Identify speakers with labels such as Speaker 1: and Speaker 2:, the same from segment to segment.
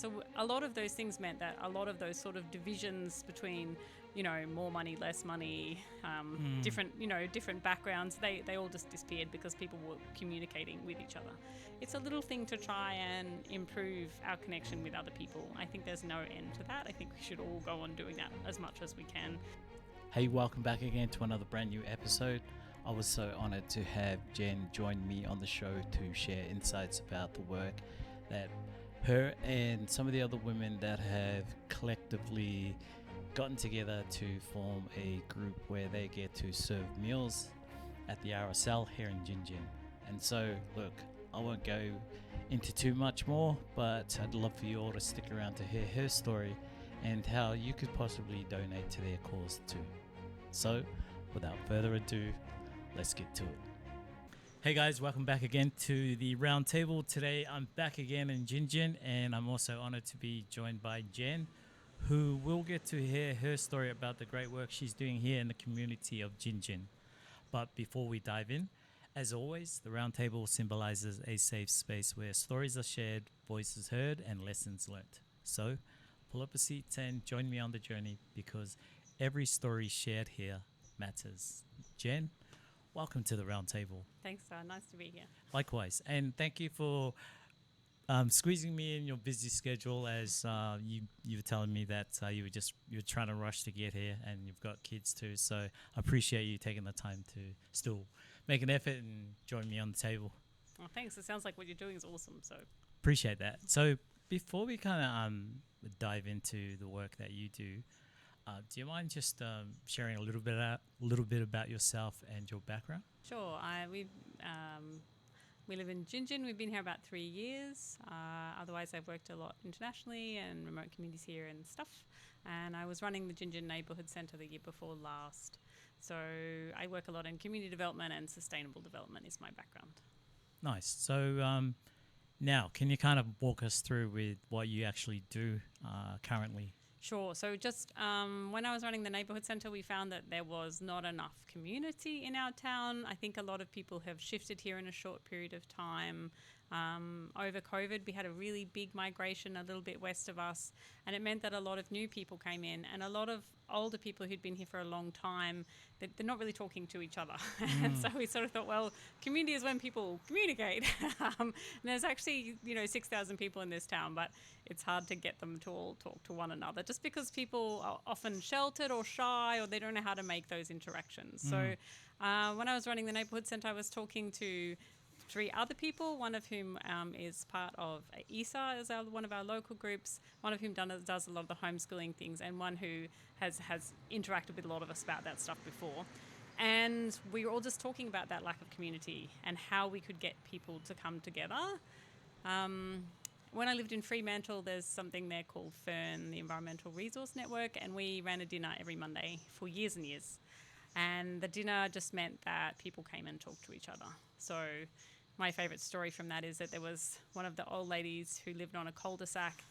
Speaker 1: So a lot of those things meant that a lot of those sort of divisions between, more money, less money, different backgrounds, they all just disappeared because people were communicating with each other. It's a little thing to try and improve our connection with other people. I think there's no end to that. I think we should all go on doing that as much as we can.
Speaker 2: Hey, welcome back again to another brand new episode. I was so honoured to have Jen join me on the show to share insights about the work that her and some of the other women that have collectively gotten together to form a group where they get to serve meals at the RSL here in Gin Gin. And so, look, I won't go into too much more, but I'd love for you all to stick around to hear her story and how you could possibly donate to their cause too. So, without further ado, let's get to it. Hey guys, welcome back again to the round table. Today I'm back again in Gin Gin, and I'm also honoured to be joined by Jen, who will get to hear her story about the great work she's doing here in the community of Gin Gin. But before we dive in, as always, the round table symbolises a safe space where stories are shared, voices heard, and lessons learnt. So, pull up a seat and join me on the journey, because every story shared here matters. Jen, welcome to the round table.
Speaker 1: Thanks, nice to be here.
Speaker 2: Likewise, and thank you for squeezing me in your busy schedule, as you were telling me that you were trying to rush to get here, and you've got kids too. So I appreciate you taking the time to still make an effort and join me on the table.
Speaker 1: Well, thanks. It sounds like what you're doing is awesome. So
Speaker 2: appreciate that. So before we kind of dive into the work that you do, do you mind just sharing a little bit about yourself and your background?
Speaker 1: Sure. We live in Gin Gin. We've been here about 3 years. Otherwise, I've worked a lot internationally and remote communities here and stuff. And I was running the Gin Gin Neighbourhood Centre the year before last. So I work a lot in community development, and sustainable development is my background.
Speaker 2: Nice. So now, can you kind of walk us through with what you actually do currently?
Speaker 1: Sure. So just when I was running the neighbourhood centre, we found that there was not enough community in our town. I think a lot of people have shifted here in a short period of time. Over COVID, we had a really big migration a little bit west of us, and it meant that a lot of new people came in, and a lot of older people who'd been here for a long time, they're not really talking to each other. And so we sort of thought, well, community is when people communicate. And there's actually, 6,000 people in this town, but it's hard to get them to all talk to one another, just because people are often sheltered or shy, or they don't know how to make those interactions. So when I was running the neighbourhood centre, I was talking to 3 other people, one of whom is part of ESA, as one of our local groups, one of whom does a lot of the homeschooling things, and one who has interacted with a lot of us about that stuff before. And we were all just talking about that lack of community and how we could get people to come together. When I lived in Fremantle, there's something there called FERN, the Environmental Resource Network, and we ran a dinner every Monday for years and years. And the dinner just meant that people came and talked to each other. So my favourite story from that is that there was one of the old ladies who lived on a cul-de-sac,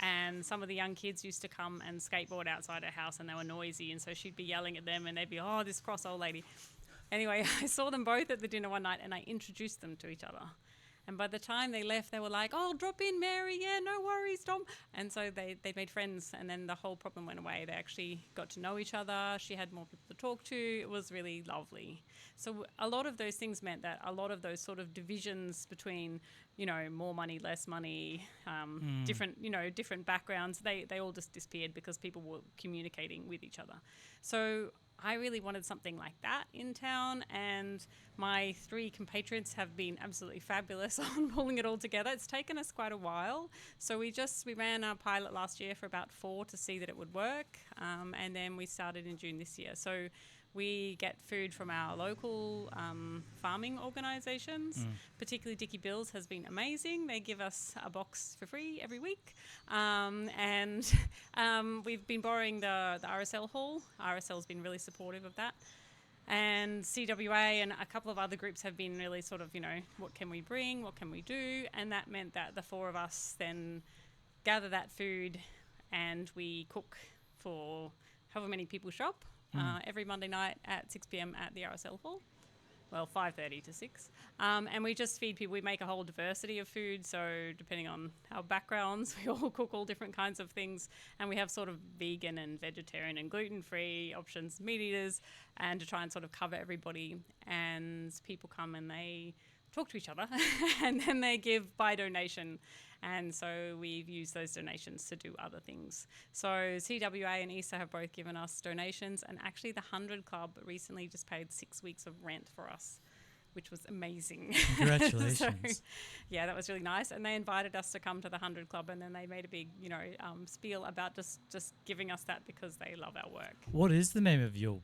Speaker 1: and some of the young kids used to come and skateboard outside her house, and they were noisy, and so she'd be yelling at them, and they'd be, oh, this cross old lady. Anyway, I saw them both at the dinner one night, and I introduced them to each other. And by the time they left, they were like, oh, drop in, Mary. Yeah, no worries, Tom. And so they made friends, and then the whole problem went away. They actually got to know each other. She had more people to talk to. It was really lovely. So a lot of those things meant that a lot of those sort of divisions between, more money, less money, different backgrounds, they all just disappeared because people were communicating with each other. So I really wanted something like that in town, and my 3 compatriots have been absolutely fabulous on pulling it all together. It's taken us quite a while. So we ran our pilot last year for about 4 to see that it would work, and then we started in June this year. So we get food from our local farming organisations. Particularly Dicky Bill's has been amazing. They give us a box for free every week. And we've been borrowing the RSL hall. RSL's been really supportive of that. And CWA and a couple of other groups have been really sort of, what can we bring? What can we do? And that meant that the 4 of us then gather that food, and we cook for however many people show up every Monday night at 6 p.m. at the RSL hall. well, 5:30 to 6. And we just feed people. We make a whole diversity of food. So depending on our backgrounds, we all cook all different kinds of things. And we have sort of vegan and vegetarian and gluten-free options, meat eaters, and to try and sort of cover everybody. And people come and they talk to each other and then they give by donation. And so we've used those donations to do other things. So CWA and ESA have both given us donations, and actually the 100 Club recently just paid 6 weeks of rent for us, which was amazing.
Speaker 2: Congratulations.
Speaker 1: So, yeah, that was really nice. And they invited us to come to the 100 Club, and then they made a big, spiel about just giving us that because they love our work.
Speaker 2: What is the name of your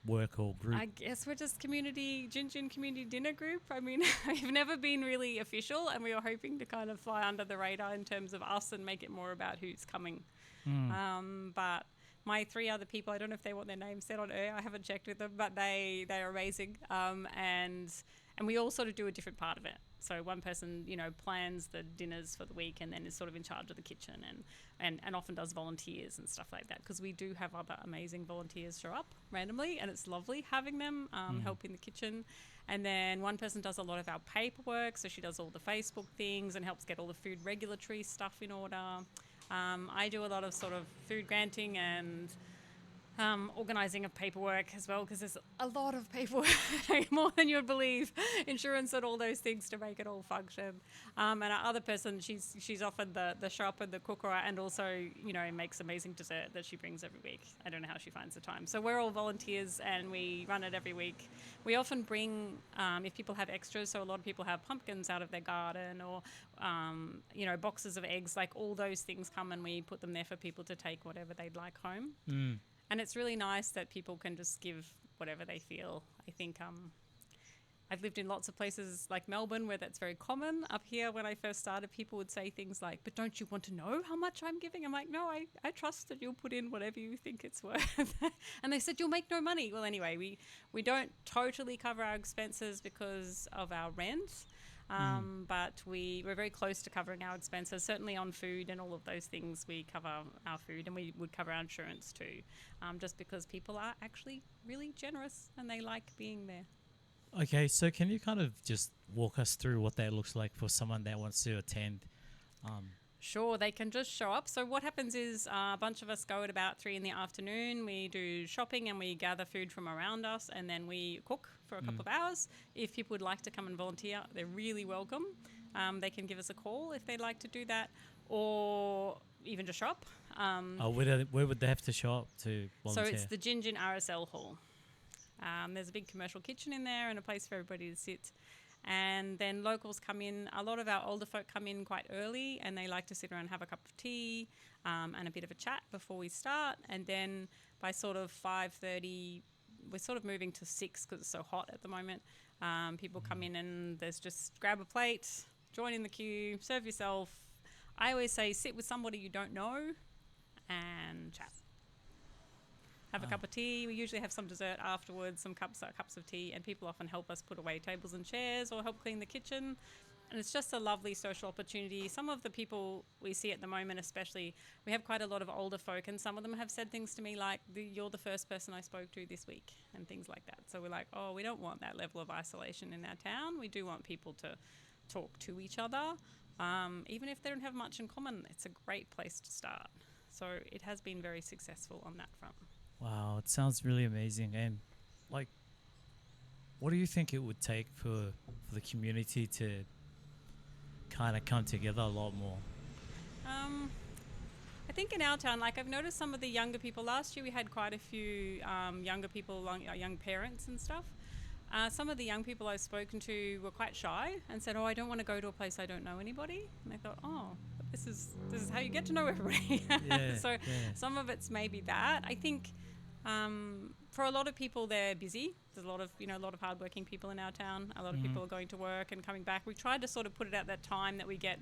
Speaker 2: work or group?
Speaker 1: I guess we're just Gin community dinner group. I mean, we've never been really official, and we were hoping to kind of fly under the radar in terms of us and make it more about who's coming. But my 3 other people, I don't know if they want their names said on air. I haven't checked with them, but they are amazing. And we all sort of do a different part of it. So one person, plans the dinners for the week and then is sort of in charge of the kitchen and often does volunteers and stuff like that, because we do have other amazing volunteers show up randomly, and it's lovely having them help in the kitchen. And then one person does a lot of our paperwork, so she does all the Facebook things and helps get all the food regulatory stuff in order. I do a lot of sort of food granting and organising of paperwork as well, because there's a lot of paperwork, more than you'd believe, insurance and all those things to make it all function. And our other person, she's often the shop and the cooker, and also, makes amazing dessert that she brings every week. I don't know how she finds the time. So we're all volunteers and we run it every week. We often bring, if people have extras, so a lot of people have pumpkins out of their garden or, boxes of eggs, like all those things come and we put them there for people to take whatever they'd like home. And it's really nice that people can just give whatever they feel. I think I've lived in lots of places like Melbourne where that's very common. Up here, when I first started, people would say things like, "But don't you want to know how much I'm giving?" I'm like, "No, I trust that you'll put in whatever you think it's worth." And they said, "You'll make no money." Well, anyway, we don't totally cover our expenses because of our rent. But we're very close to covering our expenses, certainly on food and all of those things. We cover our food, and we would cover our insurance too, just because people are actually really generous and they like being there.
Speaker 2: Okay, so can you kind of just walk us through what that looks like for someone that wants to attend?
Speaker 1: Sure, they can just show up. So what happens is a bunch of us go at about 3 p.m. We do shopping and we gather food from around us, and then we cook for a couple of hours. If people would like to come and volunteer, they're really welcome. They can give us a call if they'd like to do that, or even just shop.
Speaker 2: Where would they have to show up to volunteer?
Speaker 1: So it's the Jen RSL Hall. There's a big commercial kitchen in there and a place for everybody to sit. And then locals come in. A lot of our older folk come in quite early, and they like to sit around and have a cup of tea and a bit of a chat before we start. And then by sort of 5:30, we're sort of moving to 6 because it's so hot at the moment. People come in and there's just grab a plate, join in the queue, serve yourself. I always say sit with somebody you don't know and chat. Have a cup of tea. We usually have some dessert afterwards, some cups of tea, and people often help us put away tables and chairs or help clean the kitchen. And it's just a lovely social opportunity. Some of the people we see at the moment, especially, we have quite a lot of older folk, and some of them have said things to me like, "You're the first person I spoke to this week," and things like that. So we're like, oh, we don't want that level of isolation in our town. We do want people to talk to each other. Even if they don't have much in common, it's a great place to start. So it has been very successful on that front.
Speaker 2: Wow, it sounds really amazing. And what do you think it would take for the community to kind of come together a lot more?
Speaker 1: I think in our town, I've noticed some of the younger people. Last year we had quite a few younger people, young parents and stuff. Some of the young people I've spoken to were quite shy and said, "Oh, I don't want to go to a place I don't know anybody." And I thought, "Oh, but this is how you get to know everybody." Some of it's maybe that. I think for a lot of people, they're busy. There's a lot of hardworking people in our town. A lot of people are going to work and coming back. We tried to sort of put it at that time that we get,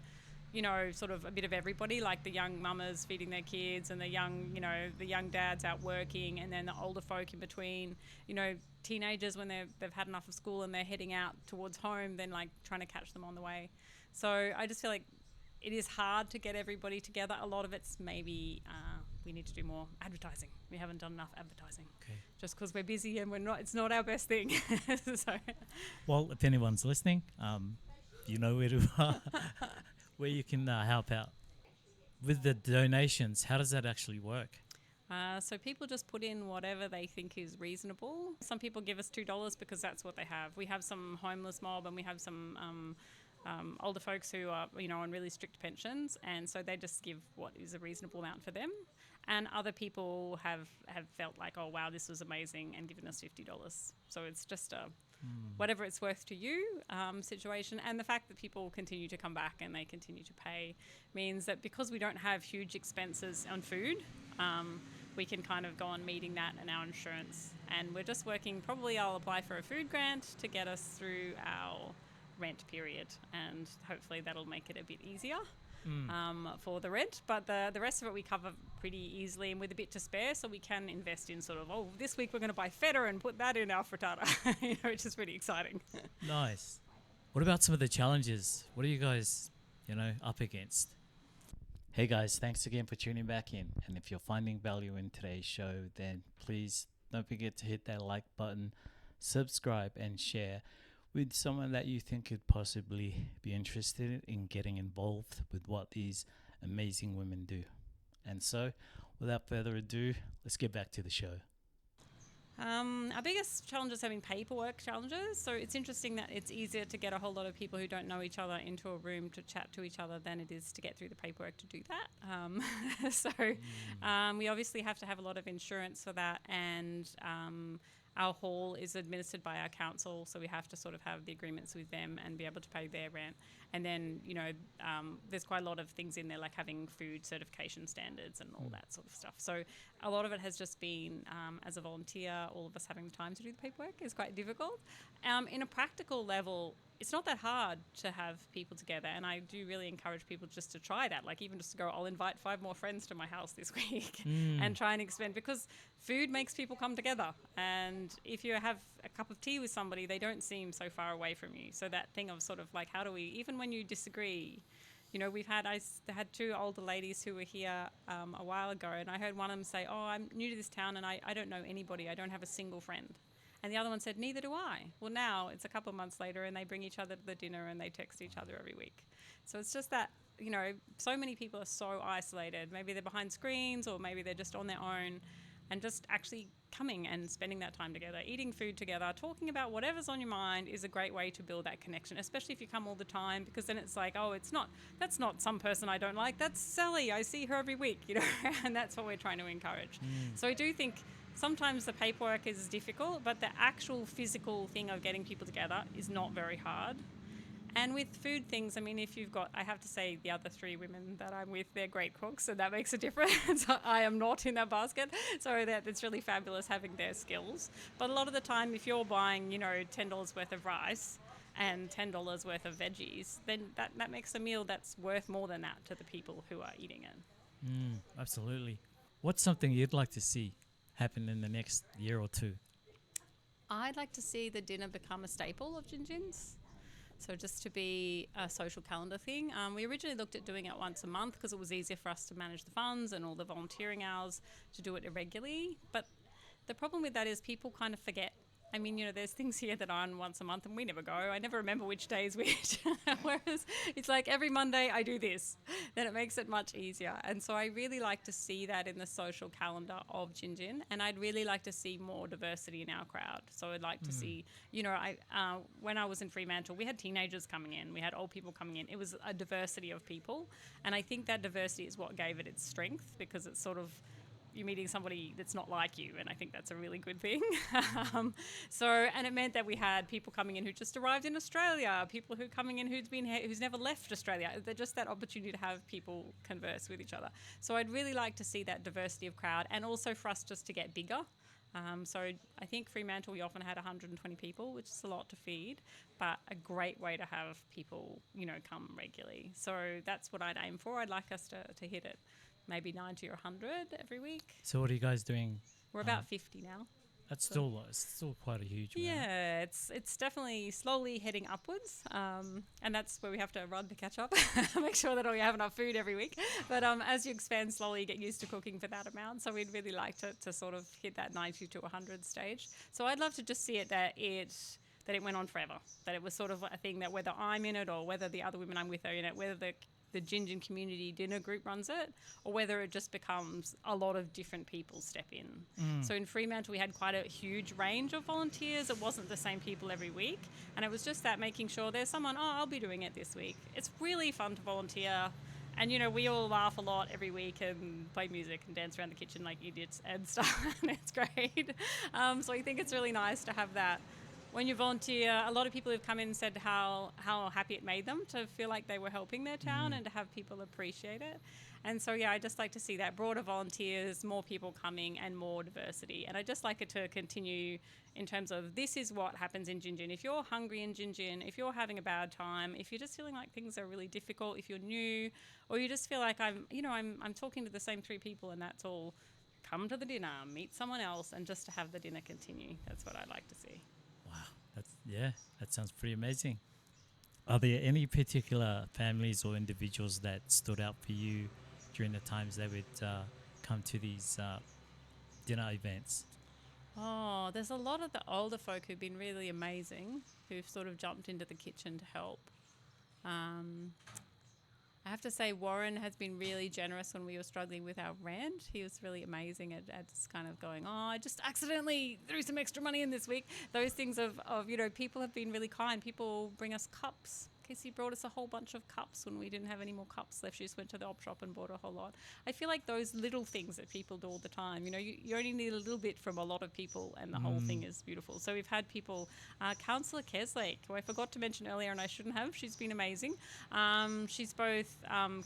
Speaker 1: sort of a bit of everybody, like the young mamas feeding their kids and the young dads out working, and then the older folk in between, teenagers when they've had enough of school and they're heading out towards home, then trying to catch them on the way. So I just feel like it is hard to get everybody together. A lot of it's maybe we need to do more advertising. We haven't done enough advertising.
Speaker 2: Okay.
Speaker 1: Just because we're busy and it's not our best thing. So.
Speaker 3: Well, if anyone's listening, you know where you can help out. With the donations, how does that actually work?
Speaker 1: So people just put in whatever they think is reasonable. Some people give us $2 because that's what they have. We have some homeless mob and we have some older folks who are, on really strict pensions, and so they just give what is a reasonable amount for them. And other people have felt like, oh wow, this was amazing, and given us $50. So it's just a whatever it's worth to you situation. And the fact that people continue to come back and they continue to pay means that because we don't have huge expenses on food, we can kind of go on meeting that and our insurance. And we're just working, probably I'll apply for a food grant to get us through our rent period, and hopefully that'll make it a bit easier for the rent. But the rest of it we cover pretty easily and with a bit to spare, so we can invest in sort of, this week we're going to buy feta and put that in our frittata, which is pretty exciting.
Speaker 3: Nice. What about some of the challenges? What are you guys, up against?
Speaker 2: Hey guys, thanks again for tuning back in. And if you're finding value in today's show, then please don't forget to hit that like button, subscribe and share with someone that you think could possibly be interested in getting involved with what these amazing women do. And so, without further ado, let's get back to the show.
Speaker 1: Our biggest challenges have been paperwork challenges. So it's interesting that it's easier to get a whole lot of people who don't know each other into a room to chat to each other than it is to get through the paperwork to do that. We obviously have to have a lot of insurance for that, and our hall is administered by our council, so we have to sort of have the agreements with them and be able to pay their rent. And then, there's quite a lot of things in there, like having food certification standards and all that sort of stuff. So a lot of it has just been, as a volunteer, all of us having the time to do the paperwork is quite difficult. In a practical level, it's not that hard to have people together, and I do really encourage people just to try that, like even just to go, I'll invite 5 more friends to my house this week and try and expand, because food makes people come together, and if you have a cup of tea with somebody, they don't seem so far away from you. So that thing of sort of like, how do we, even when you disagree, I had 2 older ladies who were here a while ago, and I heard one of them say, I'm new to this town and I don't know anybody, I don't have a single friend. And the other one said, neither do I. Well, now it's a couple of months later and they bring each other to the dinner and they text each other every week. So it's just that, so many people are so isolated. Maybe they're behind screens, or maybe they're just on their own, and just actually coming and spending that time together, eating food together, talking about whatever's on your mind is a great way to build that connection, especially if you come all the time, because then it's like, that's not some person I don't like, that's Sally, I see her every week, and that's what we're trying to encourage. So I do think sometimes the paperwork is difficult, but the actual physical thing of getting people together is not very hard. And with food things, I have to say the other 3 women that I'm with, they're great cooks, and that makes a difference. I am not in that basket, so it's really fabulous having their skills. But a lot of the time, if you're buying, $10 worth of rice and $10 worth of veggies, then that makes a meal that's worth more than that to the people who are eating it.
Speaker 3: Absolutely. What's something you'd like to see happen in the next year or 2?
Speaker 1: I'd like to see the dinner become a staple of Gin Gins. So just to be a social calendar thing. We originally looked at doing it once a month because it was easier for us to manage the funds and all the volunteering hours to do it irregularly. But the problem with that is people kind of forget. There's things here that are on once a month and we never go. I never remember which day is which. Whereas it's like every Monday I do this. Then it makes it much easier. And so I really like to see that in the social calendar of Gin Gin. And I'd really like to see more diversity in our crowd. So I'd like to see, when I was in Fremantle, we had teenagers coming in. We had old people coming in. It was a diversity of people. And I think that diversity is what gave it its strength, because it's sort of, you're meeting somebody that's not like you, and I think that's a really good thing. And it meant that we had people coming in who just arrived in Australia, people who coming in who's never left Australia. They're just that opportunity to have people converse with each other. So I'd really like to see that diversity of crowd, and also for us just to get bigger. So I think Fremantle, we often had 120 people, which is a lot to feed, but a great way to have people, come regularly. So that's what I'd aim for. I'd like us to hit it. Maybe 90 or 100 every week.
Speaker 3: So what are you guys doing?
Speaker 1: We're about 50 now.
Speaker 3: That's still quite a huge amount.
Speaker 1: Yeah, it's definitely slowly heading upwards, and that's where we have to run to catch up, make sure that we have enough food every week. But as you expand slowly, you get used to cooking for that amount. So we'd really like to sort of hit that 90 to 100 stage. So I'd love to just see it that it went on forever, that it was sort of a thing that whether I'm in it or whether the other women I'm with are in it, whether the Gin Gin community dinner group runs it, or whether it just becomes a lot of different people step in. So in Fremantle, we had quite a huge range of volunteers. It wasn't the same people every week. And it was just that making sure there's someone, I'll be doing it this week. It's really fun to volunteer. And, we all laugh a lot every week and play music and dance around the kitchen like idiots and stuff. And it's great. So I think it's really nice to have that. When you volunteer, a lot of people have come in and said how happy it made them to feel like they were helping their town and to have people appreciate it. And so, I just like to see that broader volunteers, more people coming and more diversity. And I just like it to continue in terms of this is what happens in Gin Gin. If you're hungry in Gin Gin, if you're having a bad time, if you're just feeling like things are really difficult, if you're new, or you just feel like I'm talking to the same three people and that's all, come to the dinner, meet someone else, and just to have the dinner continue. That's what I'd like to see.
Speaker 3: That sounds pretty amazing. Are there any particular families or individuals that stood out for you during the times they would come to these dinner events?
Speaker 1: Oh, there's a lot of the older folk who've been really amazing, who've sort of jumped into the kitchen to help. I have to say Warren has been really generous when we were struggling with our rent. He was really amazing at just kind of going, I just accidentally threw some extra money in this week. Those things of people have been really kind. People bring us cups. Casey brought us a whole bunch of cups when we didn't have any more cups left. She just went to the op shop and bought a whole lot. I feel like those little things that people do all the time, you only need a little bit from a lot of people and the whole thing is beautiful. So we've had people, Councillor Keslake, who I forgot to mention earlier and I shouldn't have, she's been amazing. She's both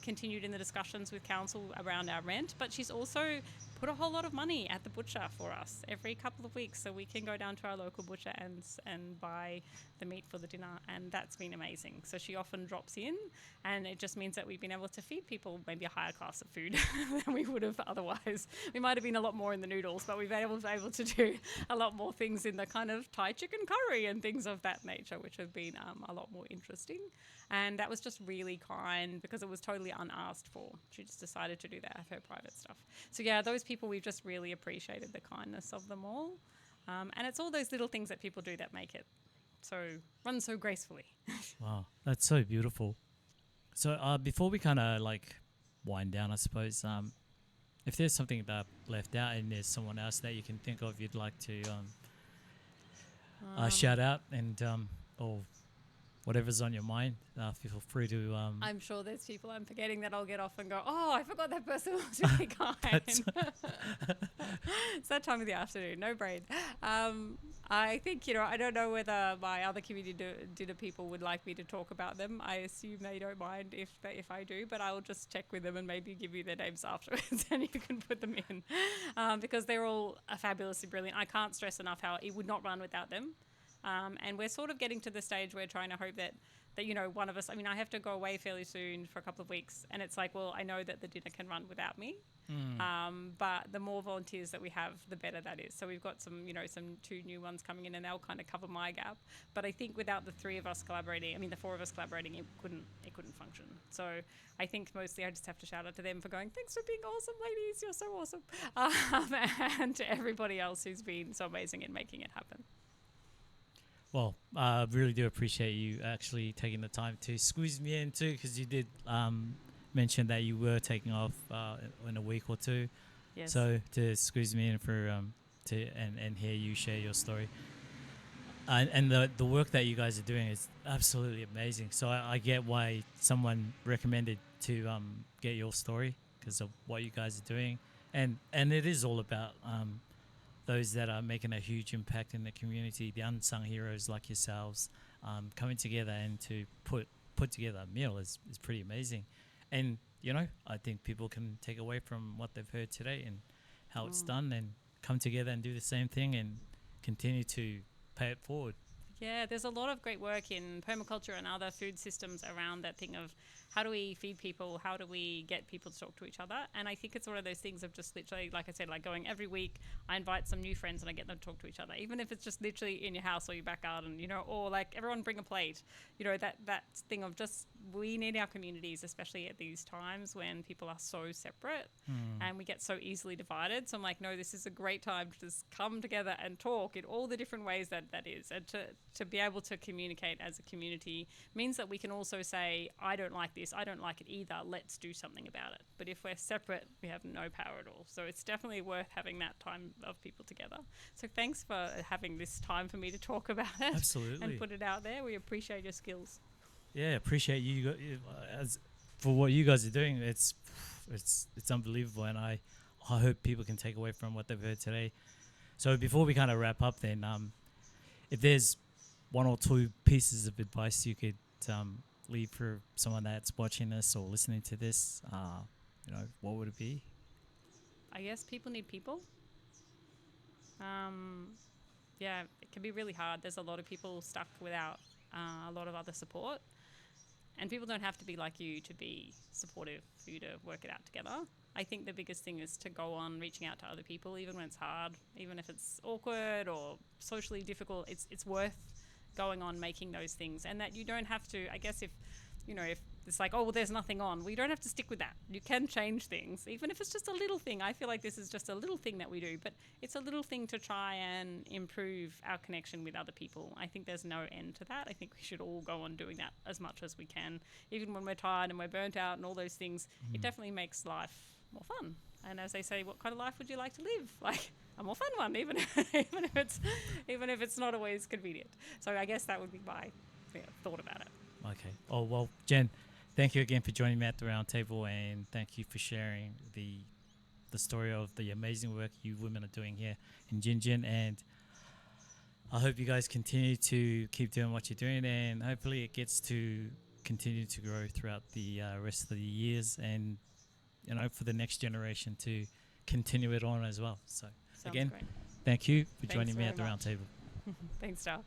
Speaker 1: continued in the discussions with council around our rent, but she's also put a whole lot of money at the butcher for us every couple of weeks so we can go down to our local butcher and buy the meat for the dinner, and that's been amazing. So she often drops in and it just means that we've been able to feed people maybe a higher class of food than we would have otherwise. We might have been a lot more in the noodles, but we've been able to do a lot more things in the kind of Thai chicken curry and things of that nature, which have been a lot more interesting. And that was just really kind because it was totally unasked for. She just decided to do that at her private stuff. So those people, we've just really appreciated the kindness of them all. And it's all those little things that people do that make it run so gracefully.
Speaker 3: Wow, that's so beautiful. So before we kind of wind down, I suppose, if there's something that I've left out and there's someone else that you can think of you'd like to shout out and or whatever's on your mind, feel free to...
Speaker 1: I'm sure there's people I'm forgetting that I'll get off and go, I forgot that person was really kind. It's that time of the afternoon, no brain. I think, I don't know whether my other community dinner people would like me to talk about them. I assume they don't mind if I do, but I'll just check with them and maybe give you their names afterwards and you can put them in because they're all fabulously brilliant. I can't stress enough how it would not run without them. And we're sort of getting to the stage where trying to hope that one of us, I have to go away fairly soon for a couple of weeks and it's like, well, I know that the dinner can run without me. But the more volunteers that we have, the better that is. So we've got some 2 new ones coming in and they'll kind of cover my gap. But I think without the 4 of us collaborating, it couldn't function. So I think mostly I just have to shout out to them for going, thanks for being awesome, ladies. You're so awesome. And to everybody else who's been so amazing in making it happen.
Speaker 3: Well, I really do appreciate you actually taking the time to squeeze me in too, because you did mention that you were taking off in a week or two.
Speaker 1: Yes.
Speaker 3: So to squeeze me in for and hear you share your story, and the work that you guys are doing is absolutely amazing. So I get why someone recommended to get your story because of what you guys are doing, and it is all about those that are making a huge impact in the community, the unsung heroes like yourselves, coming together and to put together a meal is pretty amazing. And, I think people can take away from what they've heard today and how it's done and come together and do the same thing and continue to pay it forward.
Speaker 1: Yeah, there's a lot of great work in permaculture and other food systems around that thing of how do we feed people, how do we get people to talk to each other. And I think it's one of those things of just literally, like I said, like going every week, I invite some new friends and I get them to talk to each other, even if it's just literally in your house or your back garden, you know, or like everyone bring a plate, you know, that thing of just, we need our communities, especially at these times when people are so separate and we get so easily divided. So I'm like, no, this is a great time to just come together and talk in all the different ways that is. And to be able to communicate as a community means that we can also say, I don't like this, I don't like it either, let's do something about it. But if we're separate, we have no power at all. So it's definitely worth having that time of people together. So thanks for having this time for me to talk about it.
Speaker 3: Absolutely.
Speaker 1: And put it out there. We appreciate your skills.
Speaker 3: Yeah, appreciate you as for what you guys are doing. It's unbelievable, and I hope people can take away from what they've heard today. So before we kind of wrap up, then, if there's one or two pieces of advice you could leave for someone that's watching this or listening to this, you know, what would it be?
Speaker 1: I guess people need people. Yeah, it can be really hard. There's a lot of people stuck without a lot of other support. And people don't have to be like you to be supportive for you to work it out together. I think the biggest thing is to go on reaching out to other people, even when it's hard, even if it's awkward or socially difficult. It's worth going on making those things, and that you don't have to, I guess, if it's like, oh, well, there's nothing on, we don't have to stick with that. You can change things, even if it's just a little thing. I feel like this is just a little thing that we do, but it's a little thing to try and improve our connection with other people. I think there's no end to that. I think we should all go on doing that as much as we can, even when we're tired and we're burnt out and all those things. It definitely makes life more fun. And as they say, what kind of life would you like to live? Like a more fun one, even if it's not always convenient. So I guess that would be my thought about it.
Speaker 3: Okay. Oh, well, Jen, thank you again for joining me at the round table, and thank you for sharing the story of the amazing work you women are doing here in Gin. And I hope you guys continue to keep doing what you're doing, and hopefully it gets to continue to grow throughout the rest of the years, and, you know, for the next generation to continue it on as well. So
Speaker 1: Sounds
Speaker 3: again,
Speaker 1: great.
Speaker 3: thank you for
Speaker 1: Thanks
Speaker 3: joining me
Speaker 1: very
Speaker 3: at the round
Speaker 1: much.
Speaker 3: table.
Speaker 1: Thanks, Dal.